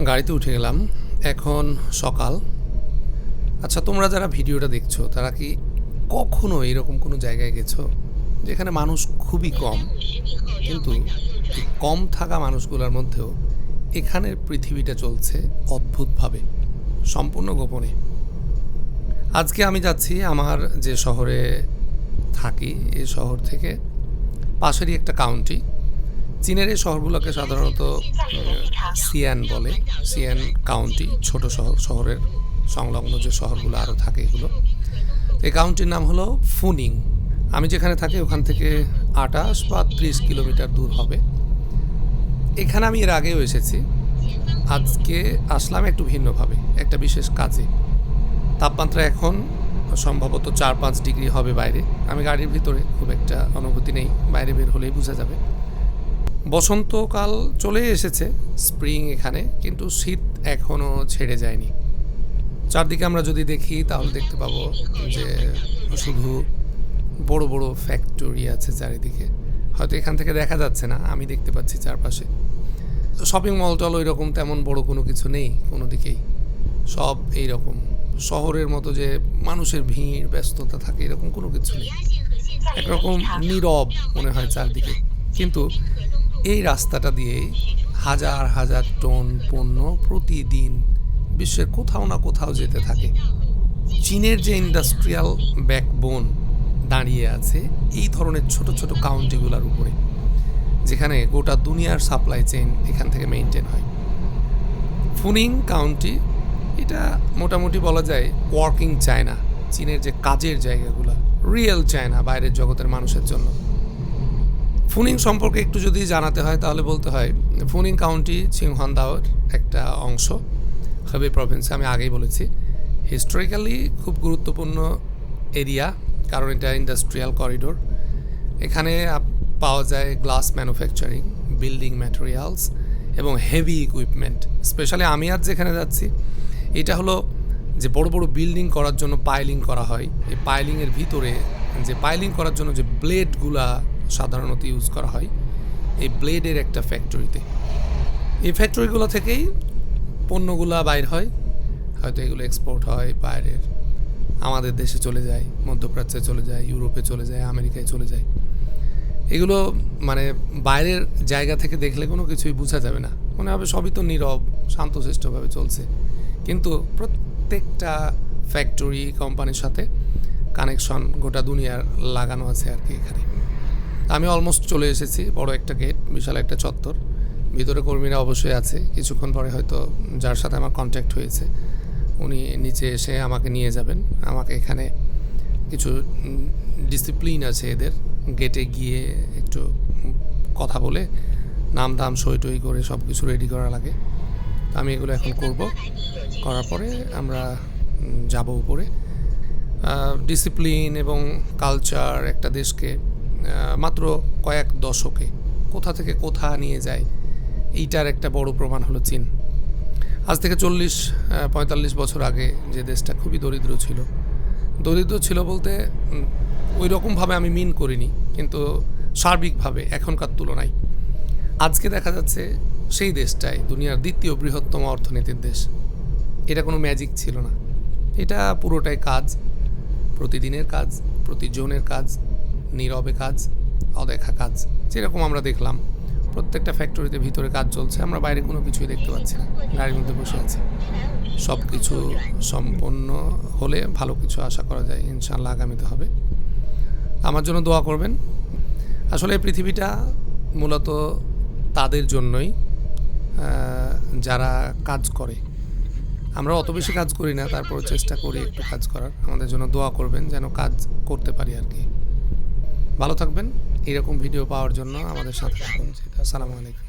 গাড়িতে উঠে গেলাম। এখন সকাল। আচ্ছা, তোমরা যারা ভিডিওটা দেখছো তারা কি কখনো এরকম কোনো জায়গায় গেছো যেখানে মানুষ খুবই কম, কিন্তু এই কম থাকা মানুষগুলোর মধ্যেও এখানের পৃথিবীটা চলছে অদ্ভুতভাবে, সম্পূর্ণ গোপনে। আজকে আমি যাচ্ছি আমার যে শহরে থাকি, এই শহর থেকে পাশেরই একটা কাউন্টি। চীনের এই শহরগুলোকে সাধারণত সিয়ান বলে। সিয়ান কাউন্টি ছোট শহর, শহরের সংলগ্ন যে শহরগুলো আরও থাকে এগুলো। এই কাউন্টির নাম হলো ফুনিং। আমি যেখানে থাকি ওখান থেকে 28 বা 30 কিলোমিটার দূর হবে। এখানে আমি এর আগেও এসেছি। আজকে আসলাম একটু ভিন্নভাবে, একটা বিশেষ কাজে। তাপমাত্রা এখন সম্ভবত 4-5 ডিগ্রি হবে বাইরে। আমি গাড়ির ভিতরে, খুব একটা অনুভূতি নেই, বাইরে বের হলেই বোঝা যাবে। বসন্তকাল চলে এসেছে, স্প্রিং এখানে, কিন্তু শীত এখনও ছেড়ে যায়নি। চারদিকে আমরা যদি দেখি তাহলে দেখতে পাবো যে শুধু বড় বড় ফ্যাক্টরি আছে চারিদিকে। হয়তো এখান থেকে দেখা যাচ্ছে না, আমি দেখতে পাচ্ছি চারপাশে। শপিং মল টল ওই রকম তেমন বড় কোনো কিছু নেই কোনো দিকেই। সব এইরকম শহরের মতো যে মানুষের ভিড় ব্যস্ততা থাকে এরকম কোনো কিছু নেই। একরকম নীরব মনে হয় চারদিকে। কিন্তু এই রাস্তাটা দিয়ে হাজার হাজার টন পণ্য প্রতিদিন বিশ্বের কোথাও না কোথাও যেতে থাকে। চীনের যে ইন্ডাস্ট্রিয়াল ব্যাকবোন দাঁড়িয়ে আছে এই ধরনের ছোট ছোট কাউন্টিগুলোর উপরে, যেখানে গোটা দুনিয়ার সাপ্লাই চেইন এখান থেকে মেনটেন হয়। ফুনিং কাউন্টি এটা মোটামুটি বলা যায় ওয়ার্কিং চায়না, চীনের যে কাজের জায়গাগুলো, রিয়েল চায়না বাইরের জগতের মানুষের জন্য। ফুনিং সম্পর্কে একটু যদি জানাতে হয় তাহলে বলতে হয় ফুনিং কাউন্টি চিংহানদাওয়ের একটা অংশ, হেবি প্রভিন্সে। আমি আগেই বলেছি হিস্টোরিক্যালি খুব গুরুত্বপূর্ণ এরিয়া, কারণ এটা ইন্ডাস্ট্রিয়াল করিডোর। এখানে পাওয়া যায় গ্লাস ম্যানুফ্যাকচারিং, বিল্ডিং ম্যাটেরিয়ালস এবং হেভি ইকুইপমেন্ট। স্পেশালি আমি আজ যেখানে যাচ্ছি এটা হলো যে বড় বড় বিল্ডিং করার জন্য পাইলিং করা হয়। এই পাইলিংয়ের ভিতরে যে পাইলিং করার জন্য যে ব্লেডগুলা সাধারণত ইউজ করা হয়, এই ব্লেডের একটা ফ্যাক্টরিতে। এই ফ্যাক্টরিগুলো থেকেই পণ্যগুলা বাইর হয়, হয়তো এগুলো এক্সপোর্ট হয় বাইরের, আমাদের দেশে চলে যায়, মধ্যপ্রাচ্যে চলে যায়, ইউরোপে চলে যায়, আমেরিকায় চলে যায়। এগুলো মানে বাইরের জায়গা থেকে দেখলে কোনো কিছুই বোঝা যাবে না, মনে হবে সবই তো নীরব শান্তশিষ্টভাবে চলছে। কিন্তু প্রত্যেকটা ফ্যাক্টরি কোম্পানির সাথে কানেকশন গোটা দুনিয়ার লাগানো আছে আর কি এখানে। আমি অলমোস্ট চলে এসেছি, বড় একটা গেট, বিশাল একটা চত্বর, ভিতরে কর্মীরা অবশ্যই আছে। কিছুক্ষণ পরে হয়তো যার সাথে আমার কন্ট্যাক্ট হয়েছে উনি নিচে এসে আমাকে নিয়ে যাবেন। আমাকে এখানে কিছু ডিসিপ্লিন আছে এদের, গেটে গিয়ে একটু কথা বলে নাম দাম সই টই করে সব কিছু রেডি করা লাগে। তো আমি এগুলো এখন করব, করার পরে আমরা যাব উপরে। ডিসিপ্লিন এবং কালচার একটা দেশকে মাত্র কয়েক দশকে কোথা থেকে কোথা নিয়ে যায়, এইটার একটা বড় প্রমাণ হলো চীন। আজ থেকে 40-45 বছর আগে যে দেশটা খুবই দরিদ্র ছিল বলতে ওই রকমভাবে আমি মিন করিনি, কিন্তু সার্বিকভাবে এখনকার তুলনায় আজকে দেখা যাচ্ছে সেই দেশটাই দুনিয়ার দ্বিতীয় বৃহত্তম অর্থনীতির দেশ। এটা কোনো ম্যাজিক ছিল না, এটা পুরোটাই কাজ, প্রতিদিনের কাজ, প্রতিজনের কাজ, নীরবে কাজ, অদেখা কাজ। যেরকম আমরা দেখলাম প্রত্যেকটা ফ্যাক্টরিতে ভিতরে কাজ চলছে, আমরা বাইরে কোনো কিছুই দেখতে পাচ্ছি না, গাড়ির মধ্যে বসে আছি। সব কিছু সম্পন্ন হলে ভালো কিছু আশা করা যায়, ইনশাআল্লাহ আগামীতে হবে। আমার জন্য দোয়া করবেন। আসলে পৃথিবীটা মূলত তাদের জন্যই যারা কাজ করে। আমরা অত বেশি কাজ করি না, তারপর চেষ্টা করি একটু কাজ করার। আমাদের জন্য দোয়া করবেন যেন কাজ করতে পারি আর কি। ভালো থাকবেন। এরকম ভিডিও পাওয়ার জন্য আমাদের সাথে থাকুন। আসসালামু আলাইকুম।